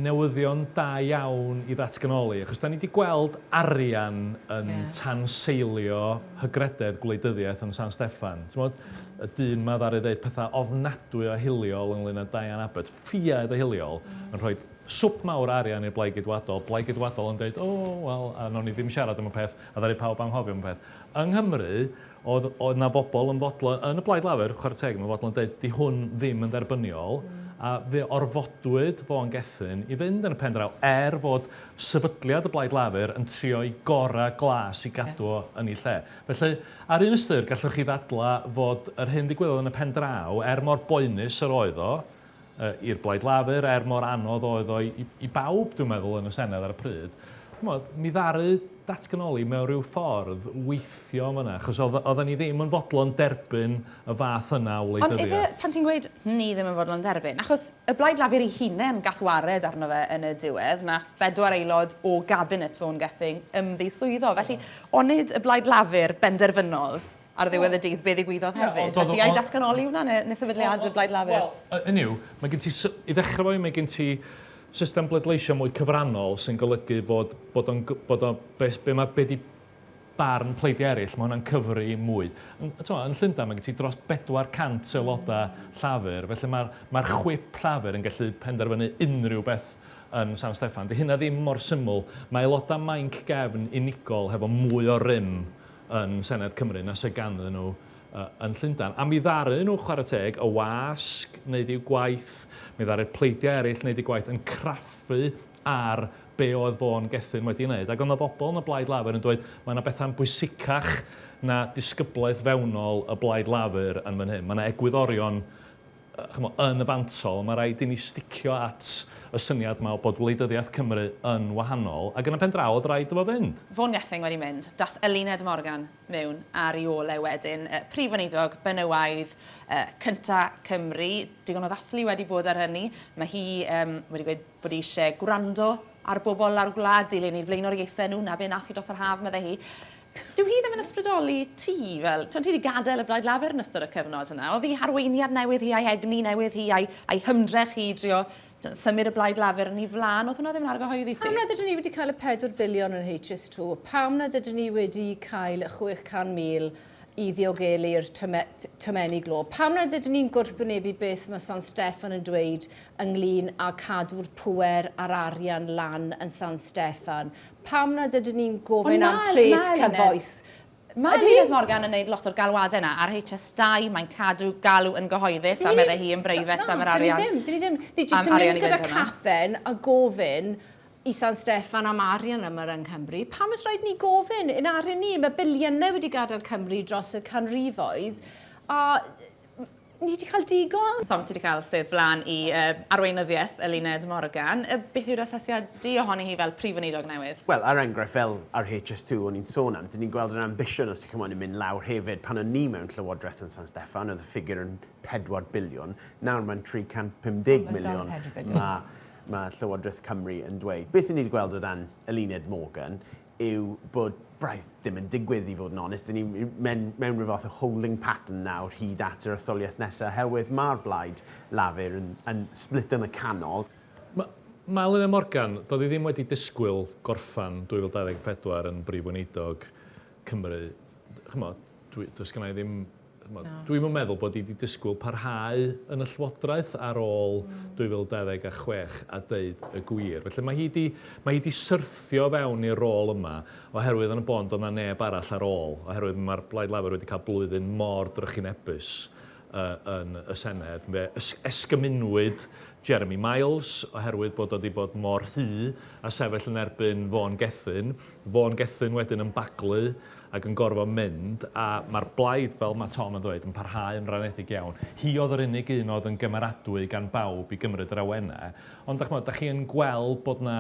newyddion da iawn i ddatganoli, achos da ni wedi gweld arian yn tanseilio hygrededd gwleidyddiaeth yn San Steffan. Y dyn mae ddari ddeud pethau ofnadwy o hiliol ynglyn â Dian Abbott, ffiaidd o hiliol, yn rhoi swp mawr arian i'r Blaid Gydwadol. Blaid Gydwadol yn dweud, a non ni ddim siarad am y peth, a ddari pawb anghofio am y peth. Yng Nghymru, oedd na bobl yn fodlon, yn y Blaid Lafur, chwarae teg, mae'n fodlon dweud, di hwn ddim yn dderbyniol, a fe orfodwyd Fôn Gethin i fynd yn y pen draw, fod sefydliad y Blaid Lafur yn trio i gora glas i gadw yn ei lle. Felly, ar un ystyr, gallwch chi ddadla fod yr hyn ddigwyddodd yn y pen draw, mor boenus yr oedd o, i'r Blaid Lafur, mor anodd oedd o i bawb, dwi'n meddwl, yn y Senedd ar y pryd. Mi ddaru datganoli mewn rhyw ffordd weithio am yna, achos oedden ni ddim yn fodlon derbyn y fath yna o wleidyddiaeth. Ond efe, pan ti'n gweud ni ddim yn fodlon derbyn, achos y Blaid Lafur ei hunain gath wared arno fe yn y diwedd, nath 4 aelod o gabinet Fôn Gethin ymddiswyddo. Felly, onid y Blaid Lafur benderfynodd ar ddiwedd y dydd be ddigwyddodd hefyd? Felly, ai datganoli hwnna neu sefydliad y Blaid Lafur? Wel, i ddechrau fo, mae gen ti system bleidleisio mwy cyfrannol sy'n golygu bod be di barn pleidio eraill, mae hwnna'n cyfri mwy. Yn Llundain, mae gen ti dros 400 aelodau llafur, felly mae'r chwip llafur yn gallu penderfynu unrhyw beth yn San Steffan. Di hynna ddim mor syml. Mae aelodau mainc gefn unigol hefo mwy o rym yn Senedd Cymru na sy'n ganddyn nhw yn Llundain. A mi ddaru nhw chwarae teg y wasg wneud i'w gwaith, mi ddaru'r pleidiau eraill wneud i'w gwaith yn craffu ar be oedd Fôn Gethin wedi wneud. Ac oedd yna bobl yn y Blaid Lafur yn dweud mae yna bethau'n bwysicach na disgyblaeth fewnol y Blaid Lafur yn fan hyn. Mae yna egwyddorion yn y fantol, mae rhaid i ni sticio at y syniad yma o bod wleidyddiaeth Cymru yn wahanol, ac yn y pen draw oedd rhaid efo fynd. Fôn Gethin wedi mynd, dath Eluned Morgan mewn ar ei ole wedyn, prif weinidog, benywaidd, cynta Cymru, digon o ddathlu wedi bod ar hynny. Mae hi wedi gweud bod eisiau gwrando ar bobl ar gwlad, dilyn i'r blaenoriaethau nhw, na be nath hi dros yr haf, meddai hi. Dyw hi ddim yn ysbrydoli ti, fel, ti wedi gadael y Blaid Lafur yn ystod y cyfnod yna. Oedd hi harweiniad newydd hi, a'i egni newydd hi, a'i hymdrech hi drio symud y Blaid Lafur yn ei flan. Oedd hwnna ddim yn argyhoeddi ti? Pam nad ydyn ni wedi cael y 4 biliwn yn HS2? Pam nad ydyn ni wedi cael y 600,000 i ddiogelu'r tymenni glo? Pam nad ydyn ni'n gwrthwynebu beth mae San Steffan yn dweud ynglyn â cadw'r pŵer a'r arian lan yn San Steffan? Pam nad ydyn ni'n gofyn am tres cyfoes? Mae Eluned Morgan yn gwneud lot o'r galwadau yna ar HS2, mae'n cadw galw yn gyhoeddus a meddai hi yn breifet am yr arian. Dyn ni ddim. Ni jyst yn mynd gyda capen a gofyn i San Steffan am arian yma yng Nghymru. Pam oes rhaid ni gofyn yn arian ni? Mae biliynau wedi gadael Cymru dros y canrifoedd a ni wedi cael digon. Ti wedi cael sydd flan i arweinyddiaeth Eluned Morgan. Beth yw'r asesiad di ohoni hi fel prif weinidog newydd? Wel, ar enghraifft fel ar HS2 o'n i'n sôn am, dyn ni'n gweld yn ambition os ydych chi'n mynd lawr hefyd. Pan o'n ni mewn Llywodraeth yn San Steffan, oedd y ffigur yn 4 biliwn. Nawr mae'n 350 miliwn. Mae Llywodraeth Cymru yn dweud. Beth ni wedi gweld o dan Eluned Morgan yw bod braidd ddim yn digwydd i fod yn onest. Dyn ni mewn rhyw fath o holding pattern nawr hyd at yr etholiaeth nesaf, herwydd mae'r Blaid Lafur yn split yn y canol. Mae Lynne Morgan, doedd hi ddim wedi disgwyl gorffan 2024 yn brif weinidog Cymru. Does gen i ddim... Dwi'n meddwl bod hi wedi disgwyl parhau yn y llywodraeth ar ôl 2026 a deud y gwir. Felly mae hi wedi syrthio fewn i'r rôl yma oherwydd yn y bond oedd na neb arall ar ôl. Oherwydd mae'r Blaid Lafur wedi cael blwyddyn mor drychinebus yn y Senedd. Fe esgymunwyd Jeremy Miles oherwydd bod wedi bod mor rhy a sefyll yn erbyn Fawn Gethin. Fawn Gethin wedyn yn baglu ac yn gorfod mynd, a mae'r blaid, fel mae Tom yn dweud, yn parhau yn ranedig iawn. Hi oedd yr unig un oedd yn gymeradwy gan bawb i gymryd yr awennau, ond da chi yn gweld bod na...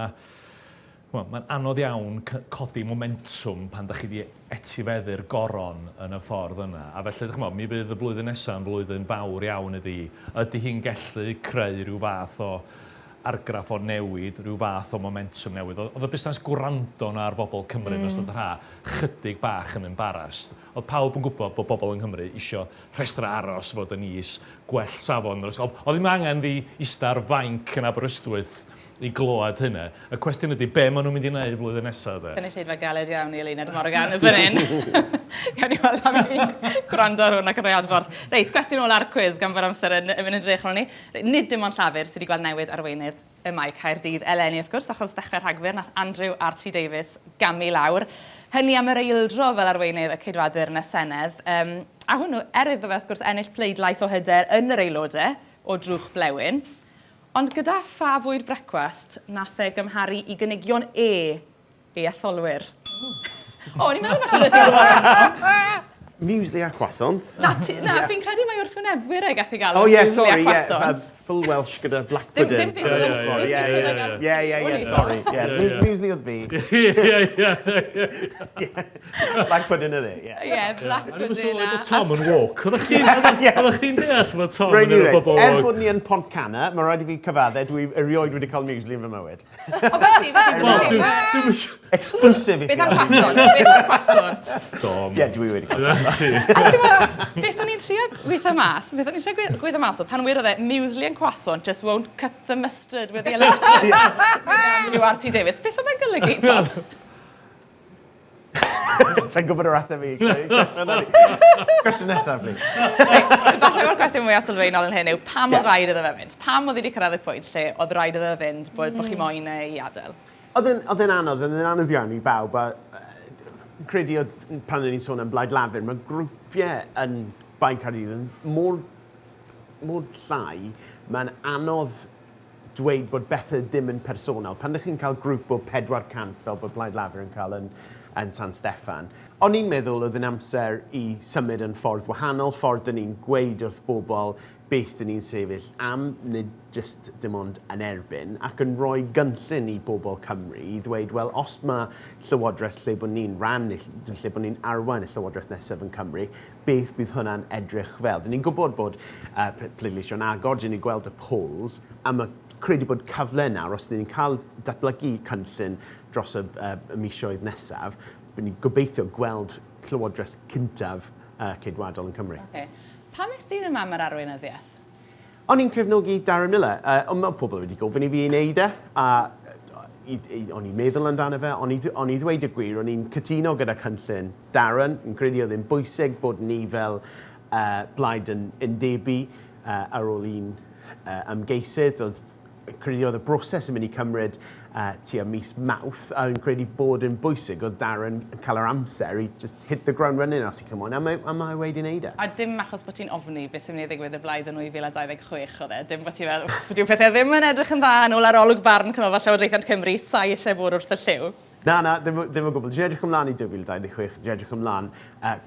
Mae'n anodd iawn codi momentum pan da chi wedi etifeddu'r goron yn y ffordd yna. A felly, mi bydd y blwyddyn nesaf yn blwyddyn fawr iawn iddi. Ydy hi'n gallu creu rhyw fath o argraff o newid, rhyw fath o momentum newid. Oedd y busnes gwrando na ar bobl Cymru yn ystod yr ha, chydig bach yn embarast. Oedd pawb yn gwybod bod bobl yng Nghymru isio rhestr aros fod yn is, gwell safon. Oedd ddim angen ddi ista'r fainc yn Aberystwyth i glywed hynny. Y cwestiwn ydy, be maen nhw'n mynd i wneud flwyddyn nesaf? Cynulleidfa galed iawn i Eluned Morgan yn fan hyn. Gawn ni weld am ni gwrando ar hwn ac yn rhoi adborth. Reit, cwestiwn ôl ar cwis gan fod amser yn mynd yn drych rhwng ni. Nid dim ond Llafur sydd wedi gweld newid arweinydd y mae Caerdydd eleni wrth gwrs, achos dechrau Rhagfyr nath Andrew R.T. Davies gamu lawr. Hynny am yr eildro fel arweinydd y ceidwadwyr yn y Senedd. A hwnnw, erydd o fe wrth gwrs ennill pleidlais o hyder yn yr aelodau o drwch blewyn. Ond gyda pha fwyd brecwast, nath e gymharu i gynigion ei etholwyr. O, ni'n meddwl falle ti'n gwybod. Muesli a croissant. Na, fi'n credu mai wrthwynebwyr e gath i gael muesli a croissant. Full Welsh gyda black pudding. Dim byd sorry. Muesli oedd fi. Black pudding oedd e, Ie, black pudding a... Tom yn walk. Oeddech chdi'n deall bod Tom yn yr bobl walk? Bod ni yn Pont Cana, mae rhaid i fi cyfadde, dwi erioed wedi cael muesli yn fy mywyd. O, felly. Exclusive i Beth am croissant? Beth am croissant? Tom. Ie, dwi wedi cael. A ti'n meddwl, beth o'n i'n trio gweithio mas? Beth o'n i'n trio gweithio mas oedd pan wir oedd e, muesli and croissant just won't cut the mustard with the electric. Yw R.T. Davies. Beth oedd e'n golygu, Tom? Sa'n gwybod yr ateb fi. Cwestiwn nesaf, fi. Falle o'r cwestiwn mwy sylfaenol yn hyn yw, pam oedd rhaid iddo fe fynd? Pam oedd wedi cyrraedd y pwynt lle oedd rhaid iddo fe fynd bod chi moyn ei adael? Oedd e'n anodd iawn i bawb. Credu oedd pan ni'n sôn am Blaid Lafur, mae grwpiau yn Baen Caerdydd yn mor llai, mae'n anodd dweud bod bethau ddim yn personol. Pan ydych chi'n cael grŵp o 400 fel bod Blaid Lafur yn cael yn San Steffan. O'n i'n meddwl oedd yn amser i symud yn ffordd wahanol, ffordd dyn ni'n gweud wrth bobl beth dyn ni'n sefyll am, nid just dim ond yn erbyn, ac yn rhoi gynllun i bobl Cymru i ddweud, wel, os mae llywodraeth lle bod ni'n ran, lle bod ni'n arwain y llywodraeth nesaf yn Cymru, beth bydd hwnna'n edrych fel. Dyn ni'n gwybod bod pleidleisio'n agor, dyn ni'n gweld y polls, a mae credu bod cyfle nawr, os dyn ni'n cael datblygu cynllun dros y misoedd nesaf, bydd ni'n gobeithio gweld llywodraeth cyntaf ceidwadol yn Cymru. Okay. Pam ys di ddim am yr arweinyddiaeth? O'n i'n cefnogi Darren Miller, ond mae pobl wedi gofyn i fi wneud e, a o'n i'n meddwl amdano fe, o'n i ddweud y gwir, o'n i'n cytuno gyda cynllun Darren, yn credu oedd e'n bwysig bod ni fel blaid yn undebu ar ôl un ymgeisydd, credu oedd y broses yn mynd i cymryd tua mis Mawrth, a yn credu bod yn bwysig oedd Darren yn cael yr amser i just hit the ground running as he come on, a mae wedi wneud e. A dim achos bod ti'n ofni beth sy'n mynd i ddigwydd y blaid yn 2026 oedd e, dim bod ti'n fel, dyw pethau ddim yn edrych yn dda yn ôl arolwg barn Canolfan Llywodraethau Cymru, sai eisiau bod wrth y lliw. Na, ddim o gwbl. Dwi'n edrych ymlaen i 2026, dwi'n edrych ymlaen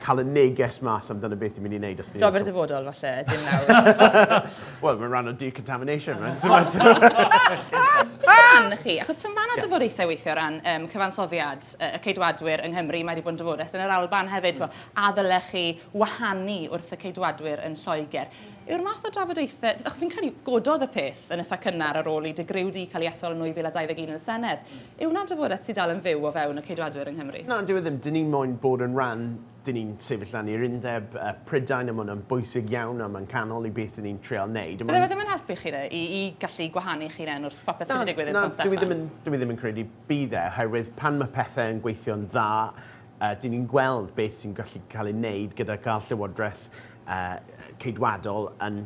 cael y neges mas amdano beth dwi'n mynd i wneud. Job yr dyfodol, falle, dim nawr. Wel, mae'n rhan o decontamination, right? Just ran chi, achos ti'n fan o dyfodaethau weithio o ran cyfansoddiad y ceidwadwyr yng Nghymru, mae wedi bod yn dyfodaeth yn yr Alban hefyd, a ddylech chi wahanu wrth y ceidwadwyr yn Lloegr. yw'r math o drafodaethau, achos fi'n credu gododd y peth yn eitha cynnar ar ôl i digryw di cael ei ethol yn 2021 yn y Senedd. Yw na drafodaeth sydd dal yn fyw o fewn y ceidwadwyr yng Nghymru? Na, dwi ddim. Dyn ni'n moyn bod yn rhan, dyn ni'n sefyll lan i'r undeb Prydain, a mae'n bwysig iawn, a mae'n canol i beth dyn ni'n treol wneud. Bydde fe ddim yn helpu chi i gallu gwahanu chi wrth popeth sydd wedi digwydd yn San Steffan? Dwi ddim yn credu bydd e, oherwydd pan mae pethau yn gweithio'n dda, dyn ni'n gweld beth sy'n gallu cael ei wneud gyda cael llywodraeth ceidwadol yn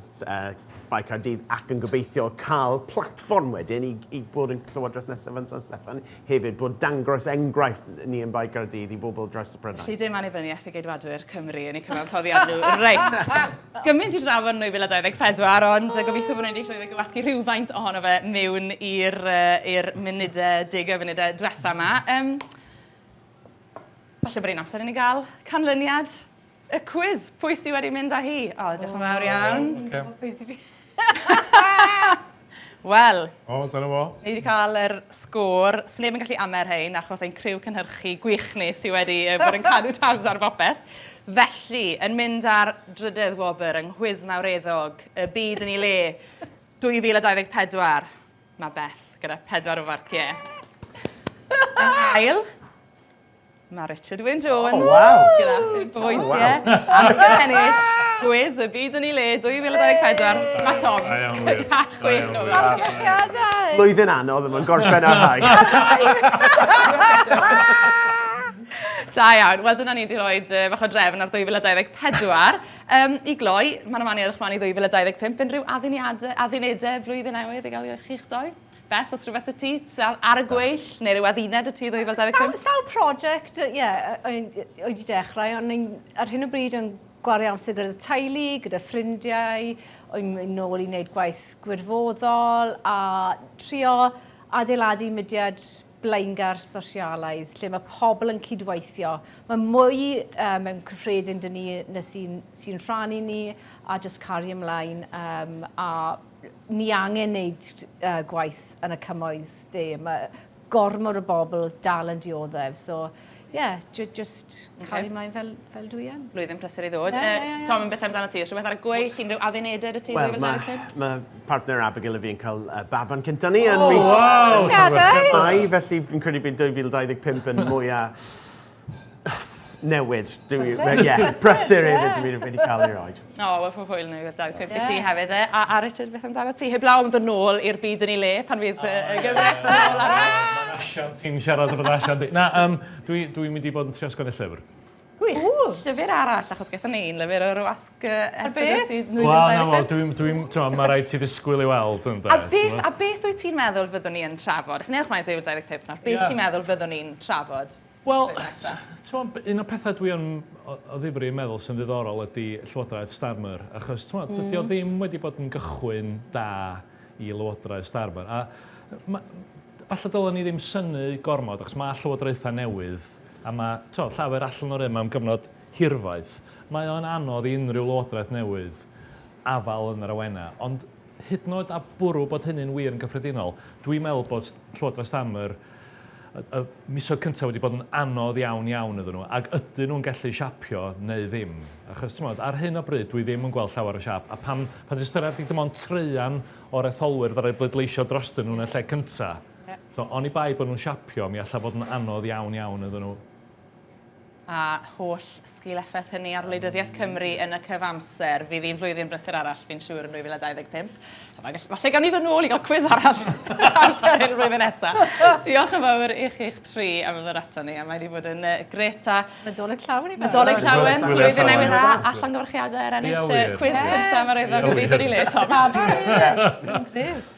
Bai Caerdydd ac yn gobeithio cael platfform wedyn i bod yn llywodraeth nesaf yn San Steffan, hefyd bod dangos enghraifft ni yn Bai Caerdydd i bobl dros y Prydain. Felly dim annibyniaeth y geidwadwyr Cymru yn eu cyfansoddiad nhw. Reit. Gymaint i drafod yn 2024, ond gobeithio bod nhw'n wedi llwyddo gwasgu rhywfaint ohono fe mewn i'r munudau, 10 munudau diwetha yma. Falle bod ein amser i ni gael canlyniad y cwis. Pwy sydd wedi mynd â hi? O, diolch yn fawr iawn. Wel, dyna fo. ni wedi cael yr sgôr. Sneb yn gallu amer hein achos ein criw cynhyrchu gwych ni sydd wedi bod yn cadw tabs ar bopeth. Felly, yn mynd ar drydydd wobr yng nghwis mawreddog y byd yn ei le 2024. Mae Beth gyda 4 o farciau. Ail. Mae Richard Wyn Jones gyda 5 bwyntiau. Ac yn ennill cwis y byd yn ei le 2024. Mae Tom gyda 6 o farciau. Flwyddyn anodd yma'n gorffen ar hau. Da iawn. Wel, dyna ni wedi rhoi bach o drefn ar 2024. I gloi, mae'n ymwneud edrych mlaen i 2025. Unrhyw addunedau blwyddyn newydd i gael i'ch doi? Beth, os rhywbeth y ti ar y gweill, neu rhyw adduned y ti 2025? Sawl prosiect, wedi dechrau, ond ar hyn o bryd yn gwario amser gyda teulu, gyda ffrindiau, o'n nôl i wneud gwaith gwirfoddol, a trio adeiladu mudiad blaengar sosialaidd, lle mae pobl yn cydweithio. Mae mwy mewn cyffredin dyn ni na sy'n rhannu ni, a just cario ymlaen, a ni angen wneud gwaith yn y cymoedd de. Mae gormod o bobl dal yn dioddef. So, just cael ymlaen fel dwi yn. Blwyddyn prysur i ddod. Tom, beth amdano ti? Rhywbeth ar y gweill, unrhyw addunedau y ti? Wel, mae partner Abigail a fi yn cael baban cynta ni yn mis Mai, felly fi'n credu bydd 2025 yn mwy a newid. Prysur hefyd dwi'n wedi cael ei roed. O, wel, fwy hwyl nhw i'r 25 i ti hefyd. A Richard, beth amdano ti? Heblaw am ddod nôl i'r byd yn ei le pan fydd y gyfres yn ôl ar Mae'n asian ti'n siarad o fod asian. Na, dwi'n mynd i bod yn trio sgwennu llyfr. Gwych. Llyfr arall, achos gaethon ni'n lyfr o'r wasg beth? Mae rhaid ti ddisgwyl i weld. A beth wyt ti'n meddwl fyddwn ni yn trafod? Os newch mae'n 2025 nawr, beth ti'n meddwl fyddwn ni'n trafod? Wel, un o pethau dwi yn o ddifri yn meddwl sy'n ddiddorol ydy Llywodraeth Starmer, achos dydy o ddim wedi bod yn gychwyn da i Lywodraeth Starmer. A falle dylen ni ddim synnu gormod, achos mae Llywodraethau newydd, a mae llawer allan o'r am gyfnod hirfaeth. Mae o'n anodd i unrhyw Lywodraeth newydd afal yn yr awena, ond hyd yn oed a bwrw bod hynny'n wir yn gyffredinol, dwi'n meddwl bod Llywodraeth Starmer y misoedd cyntaf wedi bod yn anodd iawn iddyn nhw, ac ydyn nhw'n gallu siapio neu ddim. Achos, ar hyn o bryd, dwi ddim yn gweld llawer o siap, a pan ti'n ystyried dim ond treian o'r etholwyr ddara'i bleidleisio drostyn nhw'n y lle cyntaf. Oni bai bod nhw'n siapio, mi alla fod yn anodd iawn iddyn nhw. A holl sgil-effaith hynny ar wleidyddiaeth Cymru yn y cyfamser. Fydd hi'n flwyddyn brysur arall, fi'n siŵr, yn 2025. Falle gawn ni ddod nôl i gael cwis arall amser i'r flwyddyn nesaf. Diolch yn fawr i chi'ch tri am ddod ato ni, a mae wedi bod yn gret a Nadolig llawen i fe. Nadolig llawen, blwyddyn newydd dda, allan gyfarchiadau ennill cwis cyntaf mae'r eiddo gobeithio ni le, Tom. Grêt.